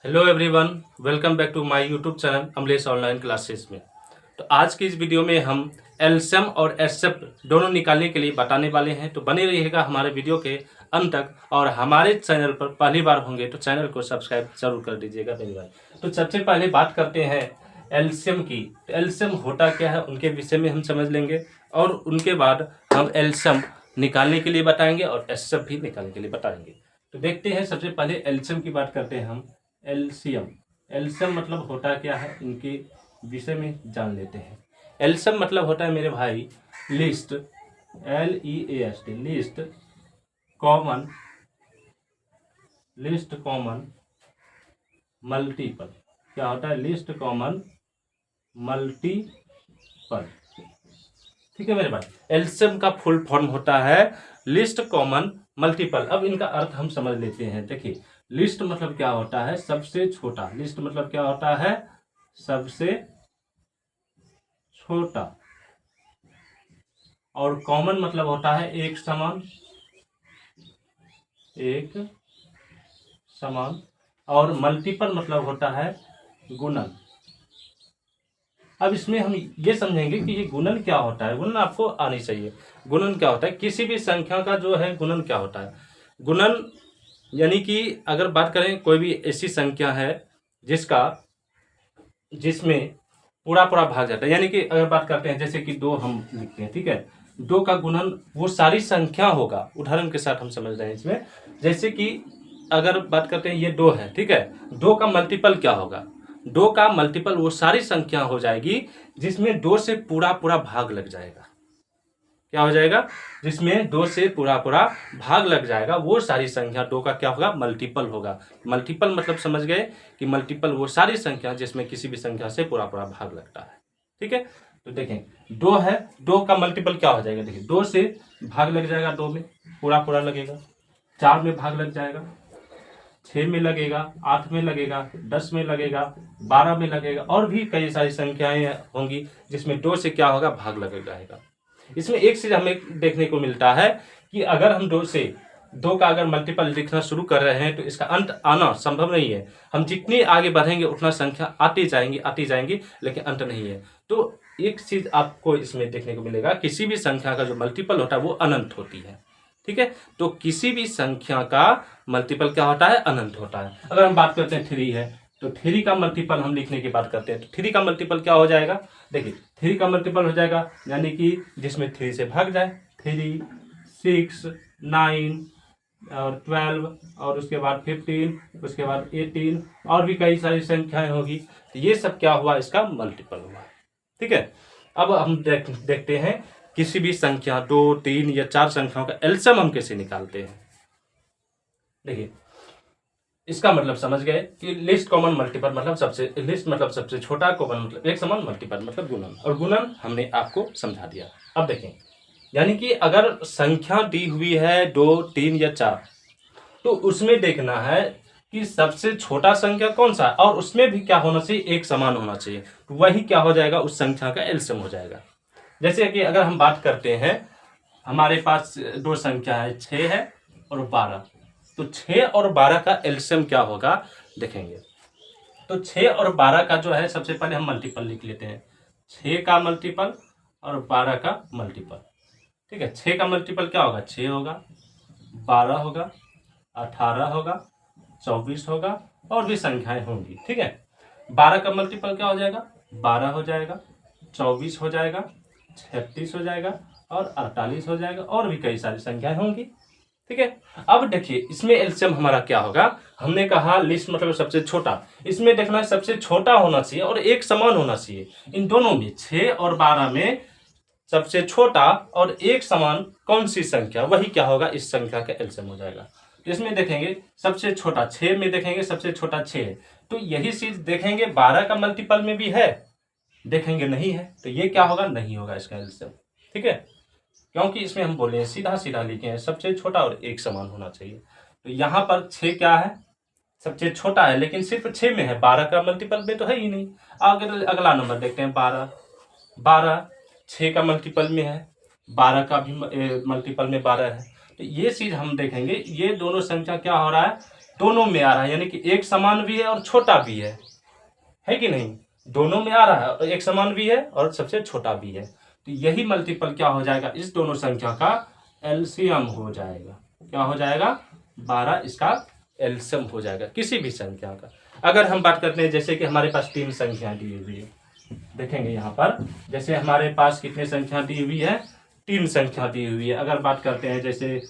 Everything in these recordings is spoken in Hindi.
Hello everyone, welcome back to my YouTube channel Amlesh online classes में। तो आज की इस वीडियो में हम एलसीएम और एचसीएफ दोनों निकालने के लिए बताने वाले हैं। तो बने रहिएगा हमारे वीडियो के अंत तक। और हमारे चैनल पर पहली बार होंगे तो चैनल को सब्सक्राइब जरूर कर दीजिएगा मेरे भाई। तो सबसे पहले बात करते हैं एलसीएम की। तो एलसीएम होता क्या है उनके विषय में हम समझ लेंगे, और उनके बाद हम एलसीएम निकालने के लिए बताएंगे और एचसीएफ भी निकालने के लिए बताएंगे। तो देखते हैं, सबसे पहले एलसीएम की बात करते हैं हम। एलसीएम एलसीएम मतलब होता क्या है इनके विषय में जान लेते हैं। एलसीएम मतलब होता है मेरे भाई list, LEAST, list common multiple. क्या होता है? List common multiple. ठीक है मेरे भाई, एलसीएम का फुल फॉर्म होता है लिस्ट कॉमन मल्टीपल। अब इनका अर्थ हम समझ लेते हैं। देखिए, लिस्ट मतलब क्या होता है? सबसे छोटा। लिस्ट मतलब क्या होता है? सबसे छोटा। और कॉमन मतलब होता है एक समान, एक समान। और मल्टीपल मतलब होता है गुणन। अब इसमें हम ये समझेंगे कि ये गुणन क्या होता है। गुणन आपको आनी चाहिए। गुणन क्या होता है? किसी भी संख्या का जो है गुणन क्या होता है? गुणन यानी कि अगर बात करें, कोई भी ऐसी संख्या है जिसमें पूरा पूरा भाग जाता है। यानी कि अगर बात करते हैं जैसे कि 2 हम लिखते हैं, ठीक है, 2 का गुणन वो सारी संख्या होगा। उदाहरण के साथ हम समझ रहे हैं इसमें। जैसे कि अगर बात करते हैं ये 2 है, ठीक है, 2 का मल्टीपल क्या होगा? 2 का मल्टीपल वो सारी संख्या हो जाएगी जिसमें 2 से पूरा पूरा भाग लग जाएगा। क्या हो जाएगा? जिसमें 2 से पूरा पूरा भाग लग जाएगा, वो सारी संख्या 2 का क्या होगा? मल्टीपल होगा। मल्टीपल मतलब समझ गए कि मल्टीपल वो सारी संख्या जिसमें किसी भी संख्या से पूरा पूरा भाग लगता है। ठीक है, तो देखें 2 है, 2 का मल्टीपल क्या हो जाएगा? देखिए, 2 से भाग लग जाएगा, 2 में पूरा पूरा लगेगा, 4 में भाग लग जाएगा, 6 में लगेगा, 8 में लगेगा, 10 में लगेगा, 12 में लगेगा, और भी कई सारी संख्याएं होंगी जिसमें 2 से क्या होगा? भाग लग जाएगा। इसमें एक चीज हमें देखने को मिलता है कि अगर हम 2 का अगर मल्टीपल लिखना शुरू कर रहे हैं तो इसका अंत आना संभव नहीं है। हम जितनी आगे बढ़ेंगे उतना संख्या आती जाएंगी, लेकिन अंत नहीं है। तो एक चीज आपको इसमें देखने को मिलेगा, किसी भी संख्या का जो मल्टीपल होता है वो अनंत होती है। ठीक है, तो किसी भी संख्या का मल्टीपल क्या होता है? अनंत होता है। अगर हम बात करते हैं 3 है, तो 3 का मल्टीपल हम लिखने की बात करते हैं, तो 3 का मल्टीपल क्या हो जाएगा? देखिए, 3 का मल्टीपल हो जाएगा यानी कि जिसमें 3 से भाग जाए, 3, 6, 9 और 12, और उसके बाद 15, उसके बाद 18, और भी कई सारी संख्याएं होगी। तो ये सब क्या हुआ? इसका मल्टीपल हुआ। ठीक है, अब हम देखते हैं किसी भी संख्या 2, 3 या 4 संख्याओं का एलसीएम हम कैसे निकालते हैं। देखिए, इसका मतलब समझ गए कि लिस्ट कॉमन मल्टीपल मतलब लिस्ट मतलब सबसे छोटा, कॉमन मतलब एक समान, मल्टीपल मतलब गुणन। और गुणन हमने आपको समझा दिया। अब देखें, यानी कि अगर संख्या दी हुई है 2, 3 या 4, तो उसमें देखना है कि सबसे छोटा संख्या कौन सा है, और उसमें भी क्या होना चाहिए? एक समान होना चाहिए। तो वही क्या हो जाएगा? उस संख्या का एलसीएम हो जाएगा। जैसे कि अगर हम बात करते हैं, हमारे पास 2 संख्या है, 6 है और 12। तो 6 और 12 का एलसीएम क्या होगा देखेंगे। तो 6 और 12 का जो है, सबसे पहले हम मल्टीपल लिख लेते हैं। 6 का मल्टीपल और 12 का मल्टीपल। ठीक है, 6 का मल्टीपल क्या होगा? 6 होगा, 12 होगा, 18 होगा, 24 होगा, और भी संख्याएं होंगी। ठीक है, 12 का मल्टीपल क्या हो जाएगा? 12 हो जाएगा, 24 हो जाएगा, 36 हो जाएगा, और 48 हो जाएगा, और भी कई सारी संख्याएं होंगी। ठीक है, अब देखिए इसमें एलसीएम हमारा क्या होगा। हमने कहा लिस्ट मतलब सबसे छोटा। इसमें देखना है सबसे छोटा होना चाहिए और एक समान होना चाहिए। इन दोनों में 6 और 12 में सबसे छोटा और एक समान कौन सी संख्या, वही क्या होगा? इस संख्या का एलसीएम हो जाएगा। तो इसमें देखेंगे सबसे छोटा 6 में, देखेंगे सबसे छोटा 6 है, तो यही चीज देखेंगे 12 का मल्टीपल में भी है, देखेंगे नहीं है, तो ये क्या होगा? नहीं होगा इसका एलसीएम। ठीक है, क्योंकि इसमें हम बोले हैं सीधा सीधा लिखे हैं सबसे छोटा और एक समान होना चाहिए। तो यहाँ पर 6 क्या है? सबसे छोटा है, लेकिन सिर्फ 6 में है, 12 का मल्टीपल में तो है ही नहीं। आगे अगला नंबर देखते हैं, 12। 12 6 का मल्टीपल में है, 12 का भी मल्टीपल में 12 है। तो ये चीज हम देखेंगे, ये दोनों संख्या क्या हो रहा है? दोनों में आ रहा है, यानी कि एक समान भी है और छोटा भी है कि नहीं? दोनों में आ रहा है, एक समान भी है और सबसे छोटा भी है। तो यही मल्टीपल क्या हो जाएगा, इस दोनों संख्या का एलसीएम हो जाएगा। क्या हो जाएगा? 12 इसका एलसीएम हो जाएगा किसी भी संख्या का। अगर हम बात करते हैं जैसे कि हमारे पास 3 संख्या दी हुई है, देखेंगे यहाँ पर जैसे हमारे पास कितने संख्या दी हुई है, 3 संख्या दी हुई है। अगर बात करते हैं जैसे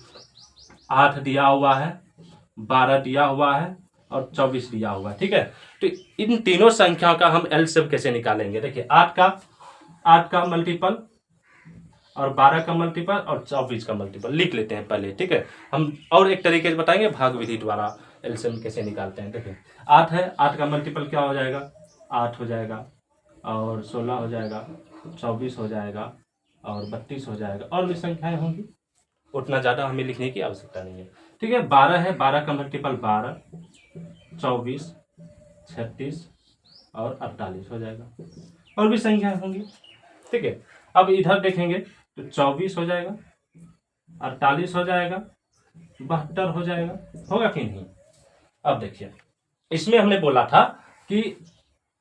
8 दिया हुआ है, 12 दिया हुआ है और 24 दिया हुआ है, ठीक है। तो इन तीनों संख्याओं का हम एलसीएम कैसे निकालेंगे? देखिए 8 का मल्टीपल और 12 का मल्टीपल और 24 का मल्टीपल लिख लेते हैं पहले, ठीक है। हम और एक तरीके से बताएंगे भाग विधि द्वारा एलसीएम कैसे निकालते हैं। देखिए 8 है, 8 का मल्टीपल क्या हो जाएगा? 8 हो जाएगा और 16 हो जाएगा, 24 हो जाएगा और 32 हो जाएगा, और भी संख्याएं होंगी, उतना ज़्यादा हमें लिखने की आवश्यकता नहीं है, ठीक है। 12 है, 12 का मल्टीपल 12, 24, 36 और 48 हो जाएगा, और भी संख्याएं होंगी, ठीक है। अब इधर देखेंगे तो 24 हो जाएगा, 48 हो जाएगा, 72 हो जाएगा, होगा कि नहीं? अब देखिए इसमें हमने बोला था कि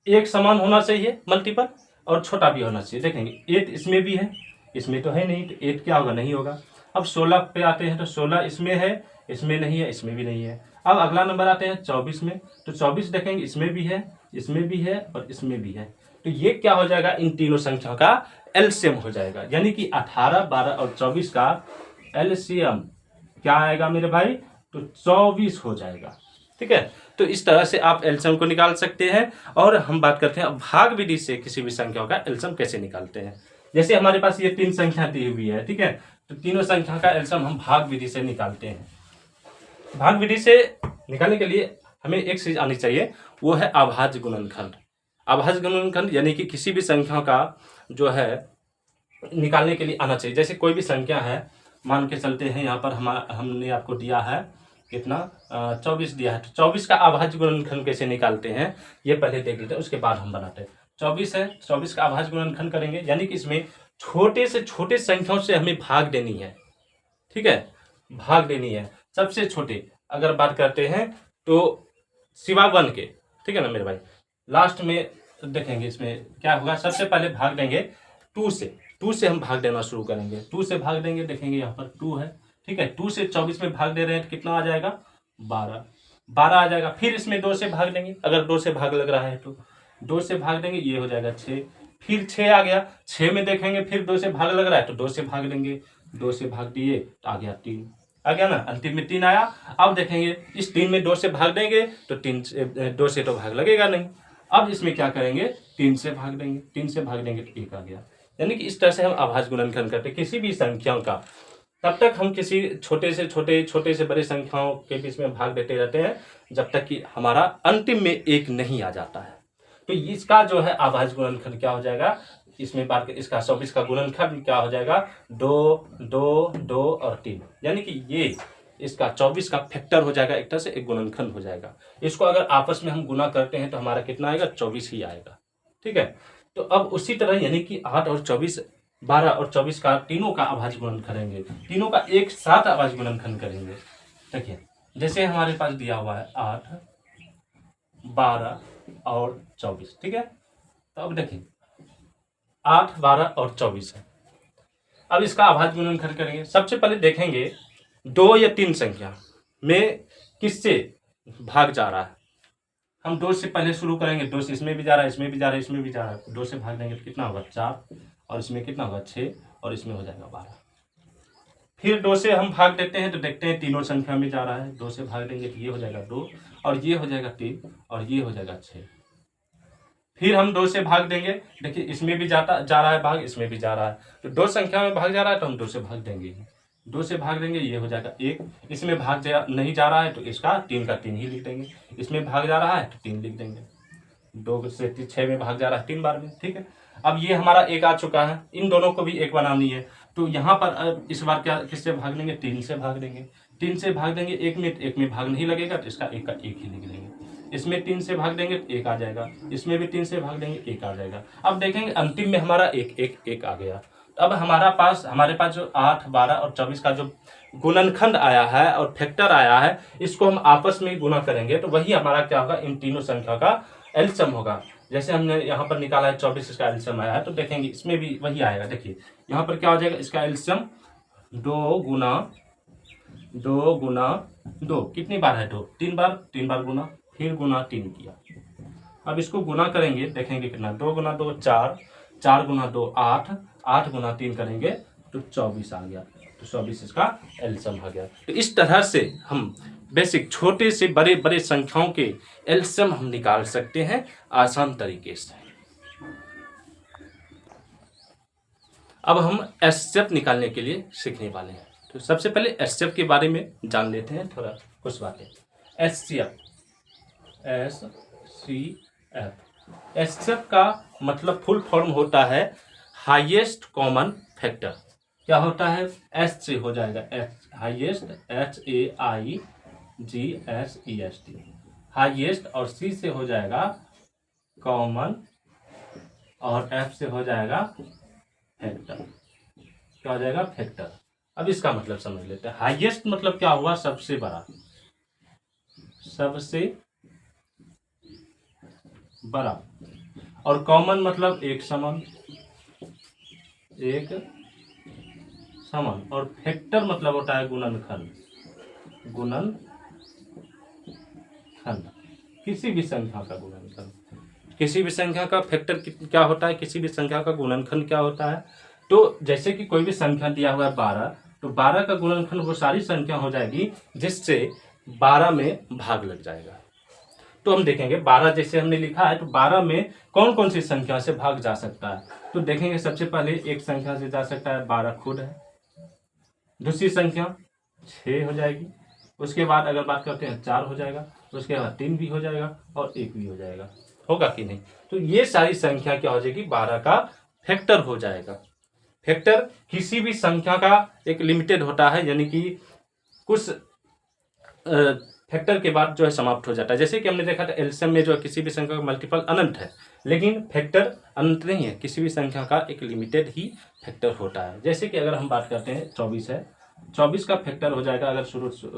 एक समान होना चाहिए मल्टीपल और छोटा भी होना चाहिए। देखेंगे 8 इसमें भी है, इसमें तो है नहीं, तो 8 क्या होगा? नहीं होगा। अब 16 पे आते हैं तो 16 इसमें है, इसमें नहीं है, इसमें भी नहीं है। अब अगला नंबर आते हैं 24 में, तो 24 देखेंगे इसमें भी है, इसमें भी है और इसमें भी है। तो ये क्या हो जाएगा? इन तीनों संख्याओं का एलसीएम हो जाएगा, यानी कि 18, 12 और 24 का एलसीएम क्या आएगा मेरे भाई? तो 24 हो जाएगा, ठीक है। तो इस तरह से आप एलसीएम को निकाल सकते हैं। और हम बात करते हैं अब भाग विधि से किसी भी संख्या का एलसीएम कैसे निकालते हैं। जैसे हमारे पास ये 3 संख्या दी हुई है, ठीक है, तो तीनों संख्या का एलसीएम हम भाग विधि से निकालते हैं। भाग विधि से निकालने के लिए हमें एक चीज आनी चाहिए, वो है अभाज्य गुणनखंड। अभाज्य गुणनखंड यानी कि किसी भी संख्या का जो है निकालने के लिए आना चाहिए। जैसे कोई भी संख्या है, मान के चलते हैं यहाँ पर हमने आपको दिया है कितना, 24 दिया है, तो 24 का अभाज्य गुणनखंड कैसे निकालते हैं ये पहले देख लेते हैं, उसके बाद हम बनाते हैं। 24 है, 24 का अभाज्य गुणनखंड करेंगे, यानी कि इसमें छोटे से छोटे संख्याओं से हमें भाग देनी है, ठीक है, भाग देनी है। सबसे छोटे अगर बात करते हैं तो सिवा 1 के, ठीक है ना मेरे भाई, लास्ट में देखेंगे इसमें क्या होगा। सबसे पहले भाग देंगे 2 से, 2 से हम भाग देना शुरू करेंगे, 2 से भाग देंगे, देखेंगे यहाँ पर 2 है, ठीक है। 2 से 24 में भाग दे रहे हैं तो कितना आ जाएगा? 12, 12 आ जाएगा। फिर इसमें 2 से भाग देंगे, अगर 2 से भाग लग रहा है तो 2 से भाग देंगे, ये हो जाएगा 6, फिर 6 आ गया, 6 में देखेंगे फिर 2 से भाग लग रहा है तो 2 से भाग देंगे, 2 से भाग दिए तो आ गया 3, आ गया ना, अंतिम में 3 आया। अब देखेंगे इस 3 में 2 से भाग देंगे तो 2 से तो भाग लगेगा नहीं। अब इसमें क्या करेंगे? 3 से भाग देंगे, 3 से भाग देंगे तो 1 आ गया। यानी कि इस तरह से हम अभाज्य गुणनखंड करते हैं किसी भी संख्याओं का। तब तक हम किसी छोटे से छोटे, छोटे से बड़े संख्याओं के बीच में भाग देते रहते हैं जब तक कि हमारा अंतिम में 1 नहीं आ जाता है। तो इसका जो है अभाज्य गुणनखंड क्या हो जाएगा? इसमें बात कर, इसका 24 का गुणनखंड क्या हो जाएगा? 2, 2, 2 और 3, यानी कि ये इसका 24 का फैक्टर हो जाएगा, एक तरह से एक गुणनखंड हो जाएगा। इसको अगर आपस में हम गुना करते हैं तो हमारा कितना आएगा? 24 ही आएगा, ठीक है। तो अब उसी तरह यानी कि 8 और 24, 12 और 24 का तीनों का अभाज्य गुणनखंड करेंगे, तीनों का एक साथ अभाज्य गुणनखंड करेंगे। देखिए जैसे हमारे पास दिया हुआ है 8, 12 और 24, ठीक है। तो अब देखिए 8, 12 और 24 है। अब इसका अभाज्य गुणनखंड करेंगे। सबसे पहले देखेंगे 2 या 3 संख्या में किससे भाग जा रहा है। हम 2 से पहले शुरू करेंगे, 2 से इसमें भी जा रहा है, इसमें भी जा रहा है, इसमें भी जा रहा है, 2 से भाग देंगे तो कितना होगा? 4, और इसमें कितना होगा? 6, और इसमें हो जाएगा 12। फिर 2 से हम भाग देते हैं तो देखते हैं तीनों संख्या में जा रहा है, 2 से भाग देंगे तो ये हो जाएगा 2, और ये हो जाएगा 3, और ये हो जाएगा 6। फिर हम 2 से भाग देंगे, देखिए इसमें भी जा रहा है भाग, इसमें भी जा रहा है, तो 2 संख्या में भाग जा रहा है तो हम 2 से भाग देंगे, 2 से भाग देंगे, ये हो जाएगा 1। इसमें भाग नहीं जा रहा है तो इसका 3 का 3 ही लिख देंगे, इसमें भाग जा रहा है तो 3 लिख देंगे। 2 से 6 में भाग जा रहा है 3 बार में, ठीक है। अब ये हमारा 1 आ चुका है, इन दोनों को भी 1 बनानी है, तो यहाँ पर इस बार क्या किससे भाग लेंगे? 3 से भाग देंगे। 3 से भाग देंगे 1 में, 1 में भाग नहीं लगेगा तो इसका 1 का 1 ही लिख देंगे। इसमें 3 से भाग देंगे तो 1 आ जाएगा, इसमें भी 3 से भाग देंगे 1 आ जाएगा। अब देखेंगे अंतिम में हमारा 1 1 1 आ गया। अब हमारे पास जो 8, 12 और 24 का जो गुणनखंड आया है और फैक्टर आया है, इसको हम आपस में गुना करेंगे तो वही हमारा क्या होगा, इन तीनों संख्या का एलसीएम होगा। जैसे हमने यहाँ पर निकाला है 24, इसका एलसीएम आया है, तो देखेंगे इसमें भी वही आएगा। देखिए यहाँ पर क्या हो जाएगा, इसका एलसीएम 2 गुना 2 कितनी बार है, 2 3 बार गुना, फिर गुना 3 किया। अब इसको गुना करेंगे, देखेंगे कितना, 2 गुना 2 4, 4 गुना 2 8, 8 गुना 3 करेंगे तो 24 आ गया। तो 24 इसका एलसीएम आ गया। तो इस तरह से हम बेसिक छोटे से बड़े बड़े संख्याओं के एलसीएम हम निकाल सकते हैं आसान तरीके से। अब हम एचसीएफ निकालने के लिए सीखने वाले हैं। तो सबसे पहले एचसीएफ के बारे में जान लेते हैं थोड़ा कुछ बातें। एचसीएफ एचसीएफ का मतलब फुल फॉर्म होता है हाईएस्ट कॉमन फैक्टर। क्या होता है, एच से हो जाएगा हाईएस्ट, HAIGST हाईएस्ट, और सी से हो जाएगा कॉमन, और एफ से हो जाएगा फैक्टर। क्या हो जाएगा, फैक्टर। अब इसका मतलब समझ लेते हैं। हाईएस्ट मतलब क्या हुआ, सबसे बड़ा, सबसे बड़ा, और कॉमन मतलब एक समान, और फैक्टर मतलब होता है गुणनखंड। किसी भी संख्या का गुणनखंड, किसी भी संख्या का फैक्टर क्या होता है, किसी भी संख्या का गुणनखंड क्या होता है। तो जैसे कि कोई भी संख्या दिया हुआ है 12, तो 12 का गुणनखंड वो सारी संख्या हो जाएगी जिससे 12 में भाग लग जाएगा। तो हम देखेंगे 12 जैसे हमने लिखा है, तो 12 में कौन कौन सी संख्या से भाग जा सकता है। तो देखेंगे सबसे पहले एक संख्या से जा सकता है, 12 खुद है। दूसरी संख्या 6 हो जाएगी। उसके बाद अगर बात करते हैं 4 हो जाएगा, उसके बाद 3 भी हो जाएगा और 1 भी हो जाएगा। होगा कि नहीं। तो ये सारी संख्या क्या हो जाएगी, 12 का फैक्टर हो जाएगा। फैक्टर किसी भी संख्या का एक लिमिटेड होता है, यानी कि कुछ फैक्टर के बाद जो है समाप्त हो जाता है। जैसे कि हमने देखा था एलसीएम में जो है किसी भी संख्या का मल्टीपल अनंत है, लेकिन फैक्टर अनंत नहीं है। किसी भी संख्या का एक लिमिटेड ही फैक्टर होता है। जैसे कि अगर हम बात करते हैं 24 है, 24 का फैक्टर हो जाएगा, अगर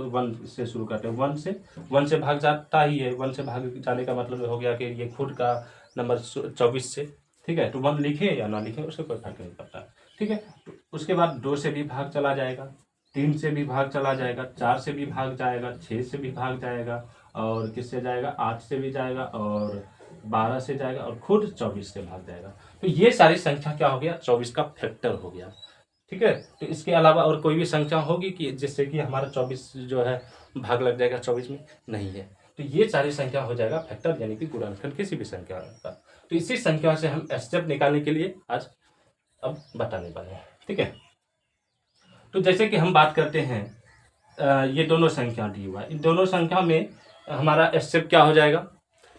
1 से शुरू करते हैं, 1 से भाग जाता ही है। 1 से भाग जाने का मतलब हो गया कि ये खुद का नंबर 24 से, ठीक है। तो 1 लिखे या ना लिखे उससे कोई फर्क नहीं पड़ता, ठीक है। तो उसके बाद 2 से भी भाग चला जाएगा, 3 से भी भाग चला जाएगा, 4 से भी भाग जाएगा, 6 से भी भाग जाएगा, और किससे जाएगा, 8 से भी जाएगा, और 12 से जाएगा, और खुद 24 से भाग जाएगा। तो ये सारी संख्या क्या हो गया, 24 का फैक्टर हो गया, ठीक है। तो इसके अलावा और कोई भी संख्या होगी कि जिससे कि हमारा 24 जो है भाग लग जाएगा 24 में, नहीं है। तो ये सारी संख्या हो जाएगा फैक्टर, यानी कि गुणनखंड किसी भी संख्या का। तो इसी संख्या से हम एचसीएफ निकालने के लिए आज अब बताने वाले हैं, ठीक है। तो जैसे कि हम बात करते हैं ये दोनों संख्या दी हुआ है, इन दोनों संख्या में हमारा एचसीएफ क्या हो जाएगा।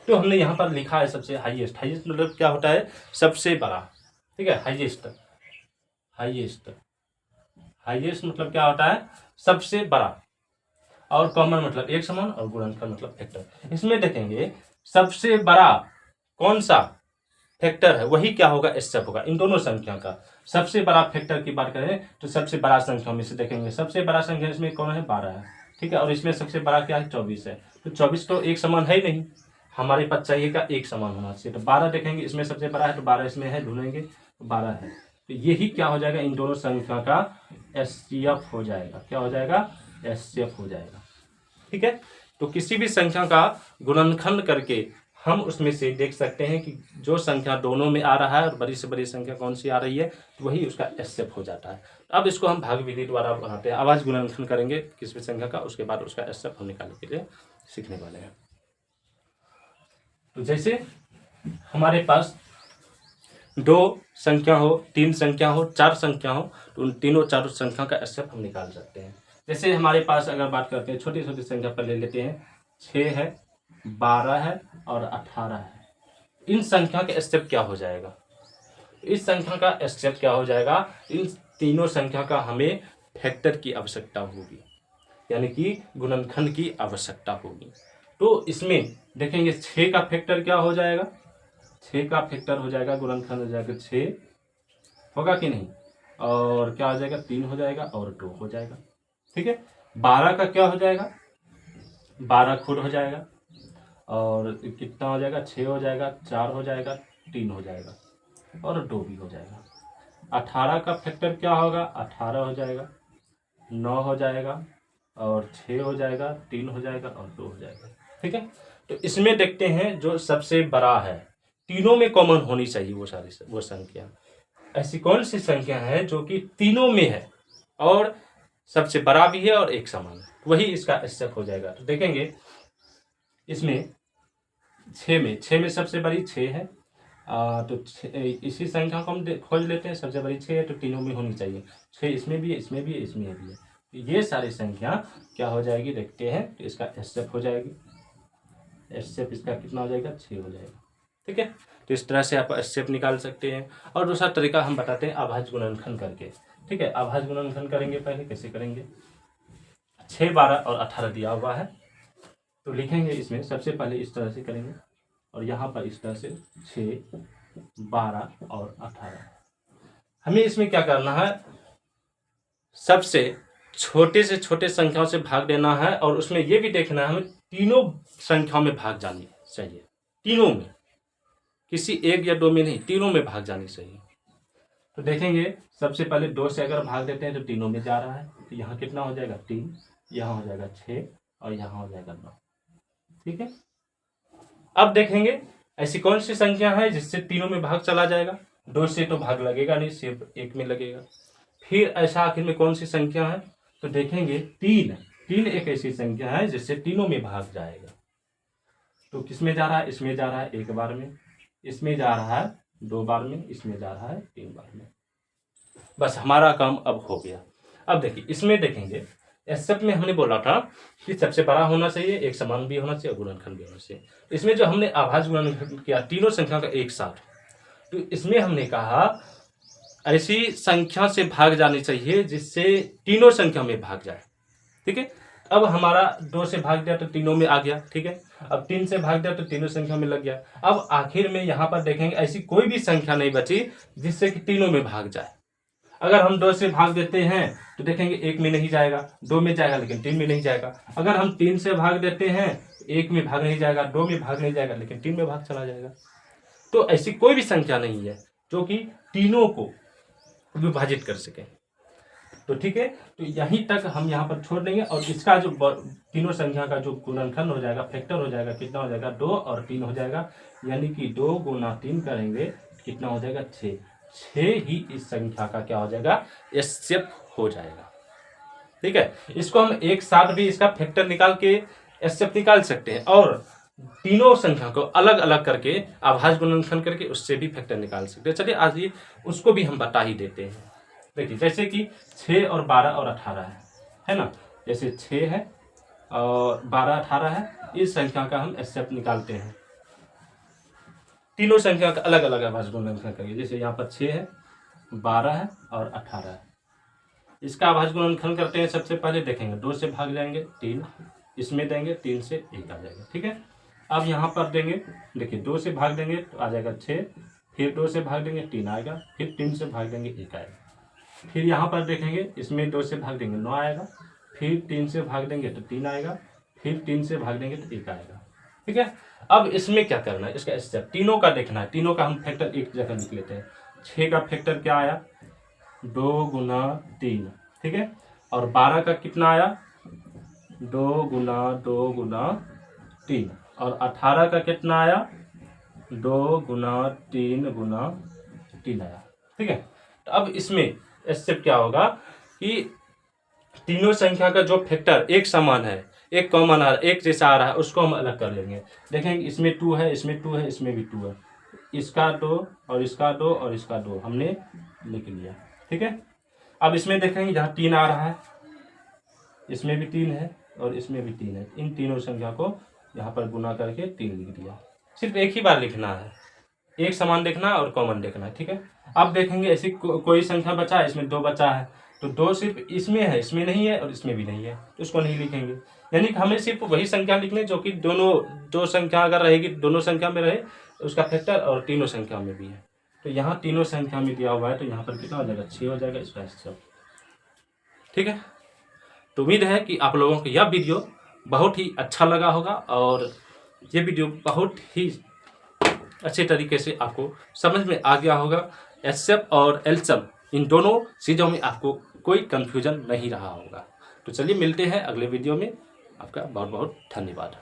तो हमने यहाँ पर लिखा है सबसे हाईएस्ट। हाईएस्ट मतलब क्या होता है, सबसे बड़ा, ठीक है। हाईएस्ट मतलब क्या होता है, सबसे बड़ा, और कॉमन मतलब एक समान, और गुणनखंड मतलब फैक्टर। इसमें देखेंगे सबसे बड़ा कौन सा फैक्टर है, वही क्या होगा, एचसीएफ होगा। इन दोनों संख्या का सबसे बड़ा फैक्टर की बात करें तो सबसे बड़ा संख्या में से देखेंगे, सबसे बड़ा संख्या इसमें कौन है, 12 है, ठीक है। और इसमें सबसे बड़ा क्या है, 24 है। तो 24 तो एक समान है ही नहीं, हमारे पास चाहिएगा एक समान होना चाहिए। तो 12 देखेंगे, इसमें सबसे बड़ा है तो 12 इसमें है, ढूंढेंगे तो 12 है। तो यही क्या हो जाएगा, इन दोनों संख्या का एचसीएफ हो जाएगा। क्या हो जाएगा, एचसीएफ हो जाएगा, ठीक है। तो किसी भी संख्या का गुणनखंड करके हम उसमें से देख सकते हैं कि जो संख्या दोनों में आ रहा है और बड़ी से बड़ी संख्या कौन सी आ रही है, तो वही उसका एचसीएफ हो जाता है। अब इसको हम भाग विधि द्वारा बनाते हैं, आवाज गुणनखंड करेंगे किसी भी संख्या का, उसके बाद उसका एचसीएफ हम निकालने के लिए सीखने वाले हैं। तो जैसे हमारे पास 2 संख्या हो, 3 संख्या हो, 4 संख्या हो, तो उन तीनों चारों संख्या का एचसीएफ हम निकाल सकते हैं। जैसे हमारे पास अगर बात करते हैं छोटी छोटी संख्या पर ले लेते हैं, 6 है, 12 है और 18 है। इन संख्या का एचसीएफ क्या हो जाएगा, इस संख्या का एचसीएफ क्या हो जाएगा, इन तीनों संख्या का हमें फैक्टर की आवश्यकता होगी, यानी कि गुणनखंड की आवश्यकता होगी। तो इसमें देखेंगे 6 का फैक्टर क्या हो जाएगा, 6 का फैक्टर हो जाएगा, गुणनखंड हो जाएगा 6, होगा कि नहीं। और क्या हो जाएगा, 3 हो जाएगा और 2 हो जाएगा। ठीक है, 12 का क्या हो जाएगा, 12 खुद हो जाएगा और कितना हो जाएगा, 6 हो जाएगा, 4 हो जाएगा, 3 हो जाएगा और 2 भी हो जाएगा। 18 का फैक्टर क्या होगा, 18 हो जाएगा, 9 हो जाएगा और 6 हो जाएगा, 3 हो जाएगा और 2 हो जाएगा। ठीक है, तो इसमें देखते हैं जो सबसे बड़ा है, तीनों में कॉमन होनी चाहिए वो संख्या। ऐसी कौन सी संख्या है जो कि तीनों में है और सबसे बड़ा भी है और एक समान है, वही इसका स्टेप हो जाएगा। तो देखेंगे इसमें 6 में सबसे बड़ी 6 है। तो इसी संख्या को हम खोज लेते हैं, सबसे बड़ी 6 है तो तीनों में होनी चाहिए। 6 इसमें भी है, इसमें भी है, इसमें भी है। तो ये सारी संख्या क्या हो जाएगी, देखते हैं। तो इसका एस्टेप हो जाएगी, एस्टेप इसका कितना हो जाएगा, 6 हो जाएगा। ठीक है, तो इस तरह से आप एस्टेप निकाल सकते हैं। और दूसरा तरीका हम बताते हैं अभाज्य गुणनखंड करके। ठीक है, अभाज्य गुणनखंड करेंगे, पहले कैसे करेंगे। 6, 12 और 18 दिया हुआ है, तो लिखेंगे इसमें सबसे पहले इस तरह से करेंगे और यहाँ पर इस तरह से 6, 12 और 18। हमें इसमें क्या करना है, सबसे छोटे से छोटे संख्याओं से भाग देना है और उसमें यह भी देखना है हमें तीनों संख्याओं में भाग जानी चाहिए, तीनों में, किसी एक या दो में नहीं, तीनों में भाग जानी चाहिए। तो देखेंगे सबसे पहले 2 से अगर भाग देते हैं तो तीनों में जा रहा है, तो यहाँ कितना हो जाएगा, 3, यहाँ हो जाएगा 6 और यहाँ हो जाएगा 9। ठीक है, अब देखेंगे ऐसी कौन सी संख्या है जिससे तीनों में भाग चला जाएगा। 2 से तो भाग लगेगा नहीं, सिर्फ 1 में लगेगा। फिर ऐसा आखिर में कौन सी संख्या है, तो देखेंगे 3 एक ऐसी संख्या है जिससे तीनों में भाग जाएगा। तो किसमें जा रहा है, इसमें जा रहा है 1 बार में, इसमें जा रहा है 2 बार में, इसमें जा रहा है 3 बार में। बस हमारा काम अब हो गया। अब देखिए इसमें देखेंगे, एस्टेप में हमने बोला था कि सबसे बड़ा होना चाहिए, एक समान भी होना चाहिए और गुणनखंड भी होना चाहिए। इसमें जो हमने अभाज्य गुणनखंड किया तीनों संख्या का एक साथ, तो इसमें हमने कहा ऐसी संख्या से भाग जानी चाहिए जिससे तीनों संख्या में भाग जाए। ठीक है, अब हमारा 2 से भाग दिया तो तीनों में आ गया। ठीक है, अब 3 से भाग दिया तो तीनों संख्या में लग गया। अब आखिर में यहाँ पर देखेंगे ऐसी कोई भी संख्या नहीं बची जिससे कि तीनों में भाग जाए। अगर हम 2 से भाग देते हैं तो देखेंगे 1 में नहीं जाएगा, 2 में जाएगा लेकिन 3 में नहीं जाएगा। अगर हम 3 से भाग देते हैं 1 में भाग नहीं जाएगा, 2 में भाग नहीं जाएगा लेकिन 3 में भाग चला जाएगा। तो ऐसी कोई भी संख्या नहीं है जो कि तीनों को विभाजित कर सके। तो ठीक है, तो यहीं तक हम यहाँ पर छोड़ देंगे और इसका जो तीनों संख्या का जो गुणनखंड हो जाएगा, फैक्टर हो जाएगा, कितना हो जाएगा, 2 और 3 हो जाएगा। यानी कि 2 गुना 3 करेंगे कितना हो जाएगा, 6। 6 ही इस संख्या का क्या हो जाएगा, एस्टेप हो जाएगा। ठीक है, इसको हम एक साथ भी इसका फैक्टर निकाल के एस्टेप निकाल सकते हैं और तीनों संख्या को अलग अलग करके अभाज्य गुणनखंड करके उससे भी फैक्टर निकाल सकते हैं। चलिए आज ये उसको भी हम बता ही देते हैं। देखिए जैसे कि 6 और 12 और 18 है ना, जैसे 6 है और 12 18 है, इस संख्या का हम एस्टेप निकालते हैं। तीनों संख्या का अलग अलग अभाज्य गुणनखंड करिए। जैसे यहाँ पर 6 है, 12 है और 18 है। इसका अभाज्य गुणनखंड करते हैं। सबसे पहले देखेंगे 2 से भाग जाएंगे 3, इसमें देंगे 3 से 1 आ जाएगा। ठीक है, अब यहाँ पर देंगे, देखिए 2 से भाग देंगे तो आ जाएगा 6, फिर 2 से भाग देंगे 3 आएगा, फिर 3 से भाग देंगे 1 आएगा। फिर यहाँ पर देखेंगे इसमें 2 से भाग देंगे 9 आएगा, फिर 3 से भाग देंगे तो 3 आएगा, फिर 3 से भाग देंगे तो 1 आएगा। ठीक है, अब इसमें क्या करना है, इसका स्टेप तीनों का देखना है। तीनों का हम फैक्टर एक जगह लिख लेते हैं। 6 का फैक्टर क्या आया, 2 गुना 3। ठीक है, और 12 का कितना आया, 2 गुना 3। और 18 का कितना आया, 2 गुना 3 आया। ठीक है, तो अब इसमें स्टेप क्या होगा कि तीनों संख्या का जो फैक्टर एक समान है, एक कॉमन आ रहा है, एक जैसा आ रहा है, उसको हम अलग कर लेंगे। देखेंगे इसमें 2 है, इसमें 2 है, इसमें भी 2 है, इसका 2 और इसका 2 और इसका 2 हमने लिख लिया। ठीक है, अब इसमें देखेंगे जहाँ 3 आ रहा है, इसमें भी 3 है और इसमें भी 3 है। इन तीनों संख्या को यहाँ पर गुना करके 3 लिख दिया। सिर्फ एक ही बार लिखना है, एक समान देखना और कॉमन देखना है। ठीक है, अब देखेंगे ऐसी कोई संख्या बचा है, इसमें 2 बचा है, तो 2 सिर्फ इसमें है, इसमें नहीं है और इसमें भी नहीं है, तो उसको नहीं लिखेंगे। यानी कि हमें सिर्फ वही संख्या लिखनी जो कि दो संख्या अगर रहेगी, दोनों संख्या में रहे उसका फैक्टर और तीनों संख्या में भी है। तो यहाँ तीनों संख्या में दिया हुआ है, तो यहाँ पर कितना हो जाएगा, 6 हो जाएगा इसका HCF। ठीक है, तो उम्मीद है कि आप लोगों को यह वीडियो बहुत ही अच्छा लगा होगा और ये वीडियो बहुत ही अच्छे तरीके से आपको समझ में आ गया होगा। HCF और LCM इन दोनों चीज़ों में आपको कोई कन्फ्यूजन नहीं रहा होगा। तो चलिए मिलते हैं अगले वीडियो में। आपका बहुत बहुत धन्यवाद।